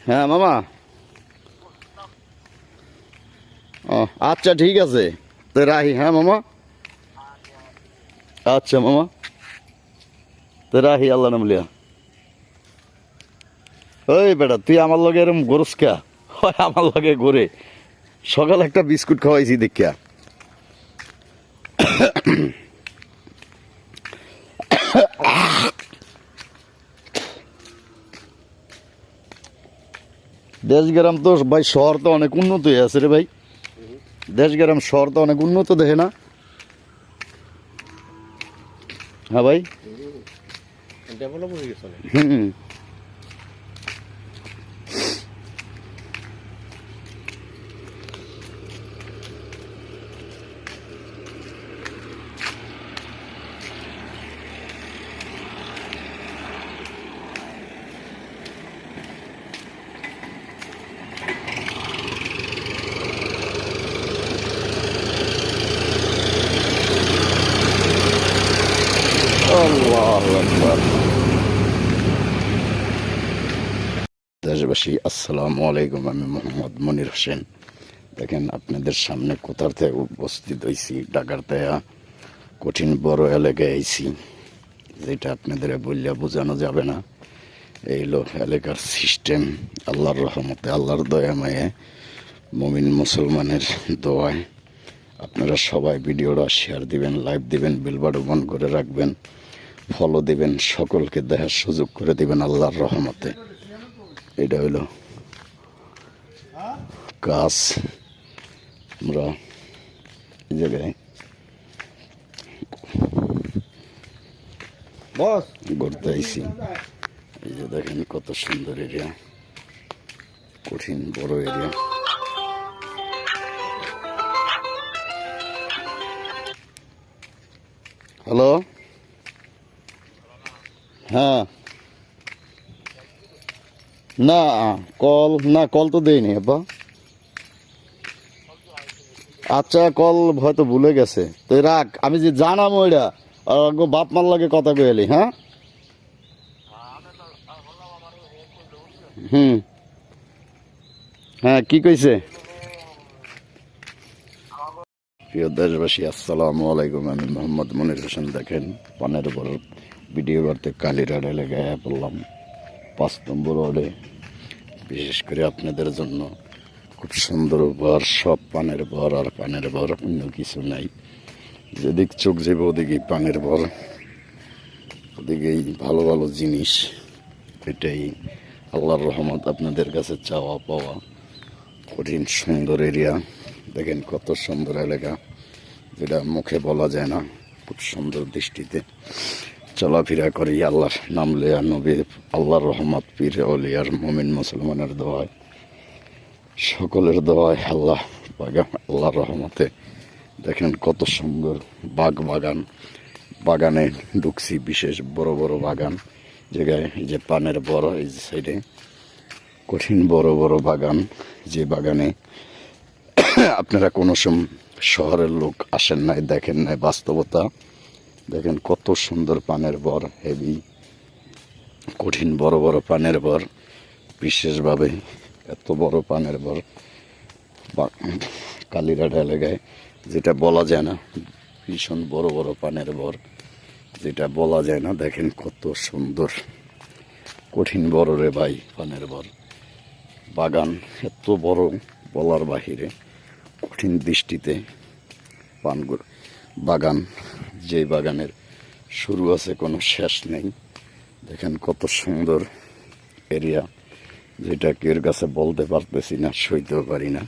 হ্যাঁ মামা। ও আচ্ছা ঠিক আছে, তো রাহি। হ্যাঁ মামা, আচ্ছা মামা, তো রাহি। আল্লাহ নামলিয়া। ওই বেটা, তুই আমার লগে এরম গরস কা? হয় আমার লগে ঘুরে। সকালে একটা বিস্কুট খাওয়াইছি দেখিয়া। দেশ গ্রাম তো ভাই, শহর তো অনেক উন্নত হয়ে আছে রে ভাই। দেশ গ্রাম শহর তো অনেক উন্নত, দেখে না? হ্যাঁ ভাই। ডেভেলপ হয়ে গেছে। হুম। আল্লাহু আকবার। দেশবাসী আসসালামু আলাইকুম, আমি মোহাম্মদ মনির হোসেন। দেখেন আপনাদের সামনে কোথার থেকে উপস্থিত হয়েছি, ঢাকার থেকে কঠিন বড় এলাকায় আইছি, যেটা আপনাদের বললে বোঝানো যাবে না। এই লোক এলাকার সিস্টেম, আল্লাহর রহমতে, আল্লাহর দয়াময়ে, মুমিন মুসলমানের দোয়ায় আপনারা সবাই ভিডিওটা শেয়ার দিবেন, লাইভ দিবেন, বেল বাটন অন করে রাখবেন, ফলো দিবেন, সকলকে দেখার সুযোগ করে দিবেন আল্লাহর রহমতে। এটা হইল কাজ। আমরা এই জায়গায় ঘুরতে আইছি। এই যে দেখেন কত সুন্দর এরিয়া, কঠিন বড় এরিয়া। হ্যালো, হ্যাঁ। না কল তো দেয়নি আব্বা। আচ্ছা, কল হয়তো ভুলে গেছে, তো রাখ, আমি যে জানাম ওইটা। আর বাপ মার লাগে কথা কইলি। হ্যাঁ হুম, হ্যাঁ কি কইছে? প্রিয় দেশবাসী আসসালামু আলাইকুম, আমি মোহাম্মদ মনির হোসেন। দেখেন পানের বড় ভিডিও করতে কালীরাট এলাকায় পড়লাম, 5 নম্বর ওয়ার্ডে। বিশেষ করে আপনাদের জন্য খুব সুন্দর উপহার, সব পানের ভর। আর পানের ভর, অন্য কিছু নাই। যেদিক চোখ যাবে ওদিকেই পানের ভর, ওদিকেই ভালো ভালো জিনিস। এটাই আল্লাহর রহমত, আপনাদের কাছে চাওয়া পাওয়া। কঠিন সুন্দর এরিয়া, দেখেন কত সুন্দর এলাকা, যেটা মুখে বলা যায় না। খুব সুন্দর দৃষ্টিতে চলাফেরা করি, আল্লাহর নাম লেয়া, নবী, আল্লাহর রহমত, পীর অলিয়ার, মুমিন মুসলমানের দোয়ায়, সকলের দোয়ায়, আল্লাহর রহমতে। দেখেন কত সুন্দর বাগান। বাগানে ঢুকছি, বিশেষ বড় বড় বাগান জায়গায়। এই যে পানের বড়, এই যে সাইডে কঠিন বড় বড় বাগান, যে বাগানে আপনারা কোনো শহরের লোক আসেন নাই, দেখেন নাই বাস্তবতা। দেখেন কত সুন্দর পানের বর, হেভি কঠিন বড় বড় পানের বর। বিশেষভাবে এত বড় পানের বর কালীরাট এলাকায়, যেটা বলা যায় না। ভীষণ বড় বড় পানের বর, যেটা বলা যায় না। দেখেন কত সুন্দর, কঠিন বড় রে ভাই পানের বর। বাগান এত বড়, বলার বাহিরে। কঠিন দৃষ্টিতে বাগান, যে বাগানের শুরু আছে কোনো শেষ নেই। দেখেন কত সুন্দর এরিয়া, যেটা কেউ কাছে বলতে পারতেছি না, সইতেও পারি না।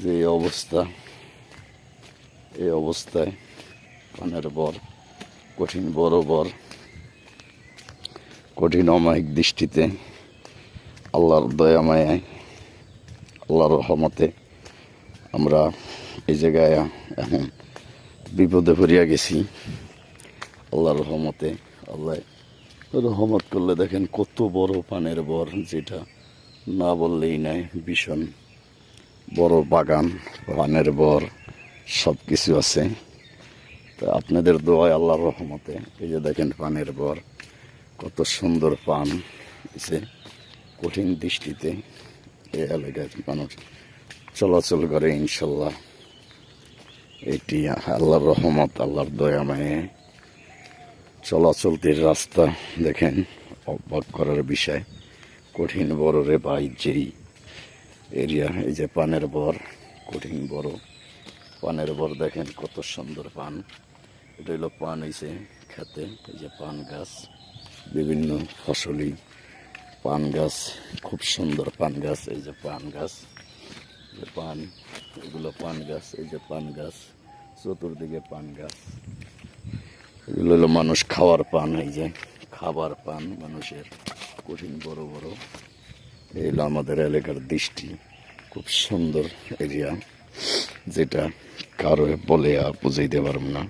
যে অবস্থা, এই অবস্থায় পানের বর, কঠিন বড় বর, কঠিন অমায়িক দৃষ্টিতে, আল্লাহর দয়ামায়ায়, আল্লাহর রহমতে আমরা এই জায়গায় এখন বিপদে পড়িয়া গেছি। আল্লাহর রহমতে, আল্লাহ রহমত করলে দেখেন কত বড় পানের বর, যেটা না বললেই নাই। ভীষণ বড় বাগান, পানের বর, সব কিছু আছে। তা আপনাদের দোয়ায়, আল্লাহর রহমতে, এই যে দেখেন পানের বর, কত সুন্দর পান হয়েছে। কঠিন দৃষ্টিতে এই এলাকায় মানুষ চলাচল করে। ইনশাল্লাহ এটি আল্লাহর রহমত, আল্লাহর দয়া মায়ে চলাচলতির রাস্তা দেখেন, অবাক করার বিষয়। কঠিন বড় রে ভাই, যেই এরিয়া, এই যে পানের বর, কঠিন বড় পানের বর দেখেন কত সুন্দর পান। এটা হলো পান হয়েছে খেতে, এই যে পান গাছ, বিভিন্ন ফসলি পান গাছ, খুব সুন্দর পান গাছ। এই যে পান গাছ, যে পান, এগুলো পান গাছ, এই যে পান গাছ, চতুর্দিকে পান গাছ। এগুলো হলো মানুষ খাওয়ার পান, এই যে খাবার পান মানুষের, কঠিন বড় বড়। এই হলো আমাদের এলাকার দৃষ্টি, খুব সুন্দর এরিয়া, যেটা কারো বলে বুঝাইতে পারব না।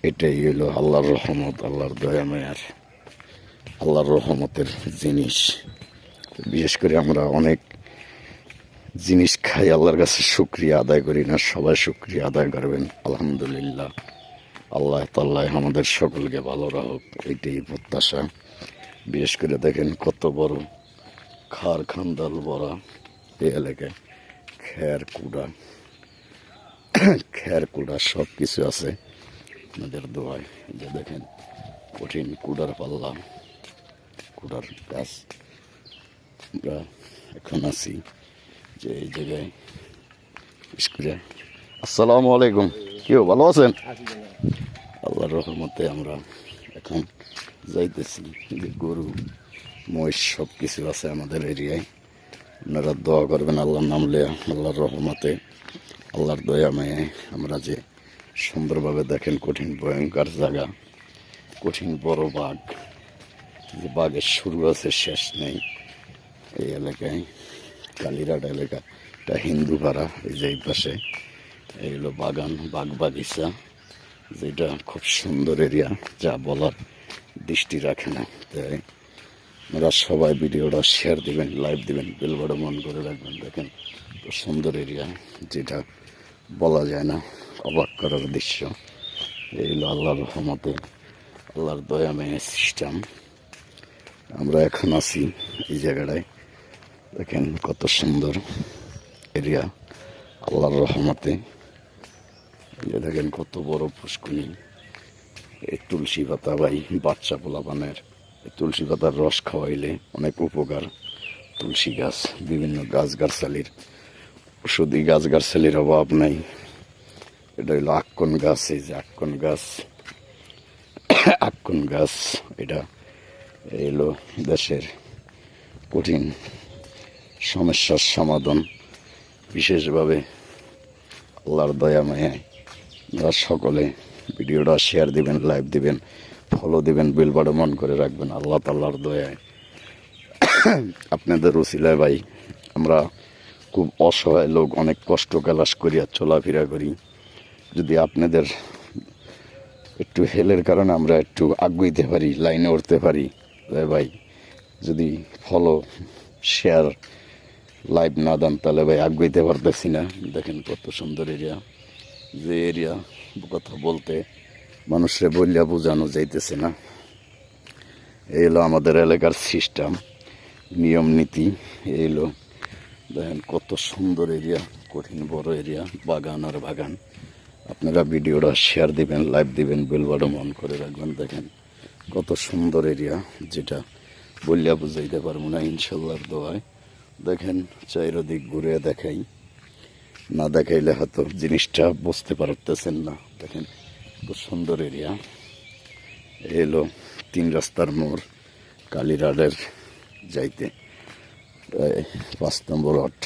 এটাই হলো আল্লাহর রহমত, আল্লাহর দয়া মায়ার, আল্লাহর রহমতের জিনিস। বিশেষ করে আমরা অনেক জিনিস খাই, আল্লাহর কাছে শুকরিয়া আদায় করি না। সবাই শুকরিয়া আদায় করবেন, আলহামদুলিল্লাহ। আল্লাহ তাআলা আমাদের সকলকে ভালো রাখুক, এইটাই প্রত্যাশা। বিশেষ করে দেখেন কত বড় খার খান্দাল ভরা এই এলাকায়, খের কুড়া সব কিছু আছে আপনাদের দোয়ায়। যে দেখেন কঠিন কুড়ার পাল্লা, কুড়ার গাছ। আমরা এখন আছি যে এই জায়গায়। আসসালামু আলাইকুম, কেউ ভালো আছেন? আল্লাহর রহমতে আমরা এখন যাইতেছি। যে গরু মহিষ সব কিছু আছে আমাদের এরিয়ায়। আপনারা দোয়া করবেন আল্লাহর নাম লিয়া, আল্লাহর রহমতে, আল্লাহর দয়া মায়ে আমরা যে সুন্দরভাবে দেখেন কঠিন ভয়ঙ্কর জায়গা, কঠিন বড় বাঘ, যে বাঘের শুরু আছে শেষ নেই এই এলাকায়। কালীরাট এলাকা, এটা হিন্দু পাড়া। এই যে এই পাশে এই হলো বাগান, বাগ বাগিচা, যেটা খুব সুন্দর এরিয়া, যা বলার দৃষ্টি রাখে না। তাই আপনারা সবাই ভিডিওটা শেয়ার দিবেন, লাইভ দিবেন, বেল বাটন অন করে রাখবেন। দেখেন খুব সুন্দর এরিয়া, যেটা বলা যায় না, অবাক করার দৃশ্য। এই হলো আল্লাহর রহমতে, আল্লাহর দয়া মেয়ে সিস্টেম। আমরা এখন আছি এই জায়গাটায়, দেখেন কত সুন্দর এরিয়া, আল্লাহর রহমতে। এই দেখেন কত বড় পুষ্কুনি। এই তুলসী পাতা ভাই বাচ্চা পোলাপানের, তুলসী পাতার রস খাওয়াইলে অনেক উপকার। তুলসী গাছ, বিভিন্ন গাছগাছালির, ওষুধি গাছগাছালির অভাব নাই। এটা হলো আক্কন গাছ, এই যে আক্কন গাছ, আক্কন গাছ। এটা এলো দেশের কঠিন সমস্যার সমাধান। বিশেষভাবে আল্লাহর দয়া মায়ায় আপনারা সকলে ভিডিওটা শেয়ার দিবেন, লাইভ দিবেন, ফলো দিবেন, বেল বাটন অন করে রাখবেন। আল্লাহ তাআলার দয়ায় আপনাদের উসিলায় ভাই আমরা খুব অসহায় লোক, অনেক কষ্ট কালাস করিয়া চলাফেরা করি। যদি আপনাদের একটু হেলের কারণে আমরা একটু আগুইতে পারি, লাইনে উঠতে পারি, ভাই যদি ফলো শেয়ার লাইভ না দেন তাহলে ভাই আগুইতে পারতেছি না। দেখেন কত সুন্দর এরিয়া, যে এরিয়া কথা বলতে মানুষরে বললে বোঝানো যাইতেছে না। এই হলো আমাদের এলাকার সিস্টেম, নিয়ম নীতি। এই হলো দেখেন কত সুন্দর এরিয়া, কঠিন বড় এরিয়া, বাগান আর বাগান। আপনারা ভিডিওটা শেয়ার দিবেন, লাইভ দিবেন, বেল বাটন অন করে রাখবেন। দেখেন কত সুন্দর এরিয়া, যেটা বললে বুঝাইতে পারবো না ইনশাল্লাহর দোয়ায়। দেখেন চারিদিক ঘুরে দেখাই, না দেখাইলে হয়তো জিনিসটা বুঝতে পারতেছেন না। দেখেন খুব সুন্দর এরিয়া। এলো 3 রাস্তার মোড়, কালীরাটের যাইতে 5 নম্বর ওয়ার্ড।